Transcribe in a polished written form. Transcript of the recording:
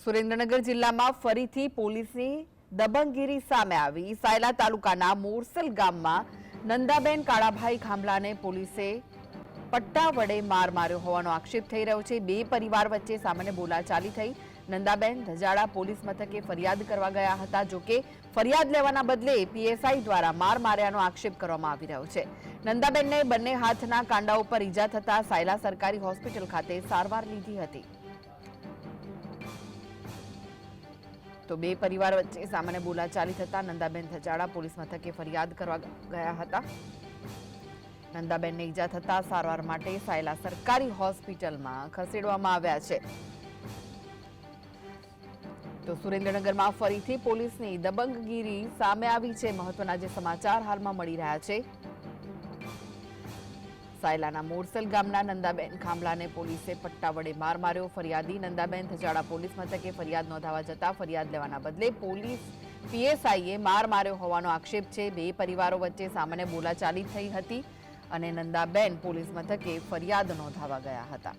સુરેન્દ્રનગર જિલ્લામાં ફરીથી પોલીસની દબંગગીરી સામે આવી। સાયલા તાલુકાના મોરસલ ગામમાં નંદાબેન કાળાભાઈ ખાંભલાને પોલીસે પટ્ટા વડે માર માર્યો હોવાનો આક્ષેપ થઈ રહ્યો છે। બે પરિવાર વચ્ચે સામાન્ય બોલાચાલી થઈ। નંદાબેન ધજાડા પોલીસ મથકે ફરિયાદ કરવા ગયા હતા। જો કે ફરિયાદ લેવાના બદલે પીએસઆઈ દ્વારા માર માર્યાનો આક્ષેપ કરવામાં આવી રહ્યો છે। નંદાબેનને બંને હાથના કાંડા ઉપર ઈજા થતા સાયલા સરકારી હોસ્પિટલ ખાતે સારવાર લીધી હતી। તો બે પરિવાર વચ્ચે સામાન્ય બોલાચાલી થતા નંદાબેન ધજાડા પોલીસ મથકે ફરિયાદ કરવા ગયા હતા। નંદાબેનને ઈજા થતા સારવાર માટે સાયલા સરકારી હોસ્પિટલમાં ખસેડવામાં આવ્યા છે। તો સુરેન્દ્રનગરમાં ફરીથી પોલીસની દબંગગીરી સામે આવી છે। મહત્વના જે સમાચાર હાલમાં મળી રહ્યા છે। સાયલાના મોરસલ ગામના નંદાબેન ખાંભલાને પોલીસે પટ્ટા વડે માર માર્યો। ફરિયાદી નંદાબેન ધજાડા પોલીસ મથકે ફરિયાદ નોંધાવા જતા ફરિયાદ લેવાના બદલે પોલીસ પીએસઆઈએ માર માર્યો હોવાનો આક્ષેપ છે। બે પરિવારો વચ્ચે સામાન્ય બોલાચાલી થઈ હતી અને નંદાબેન પોલીસ મથકે ફરિયાદ નોંધાવા ગયા હતા।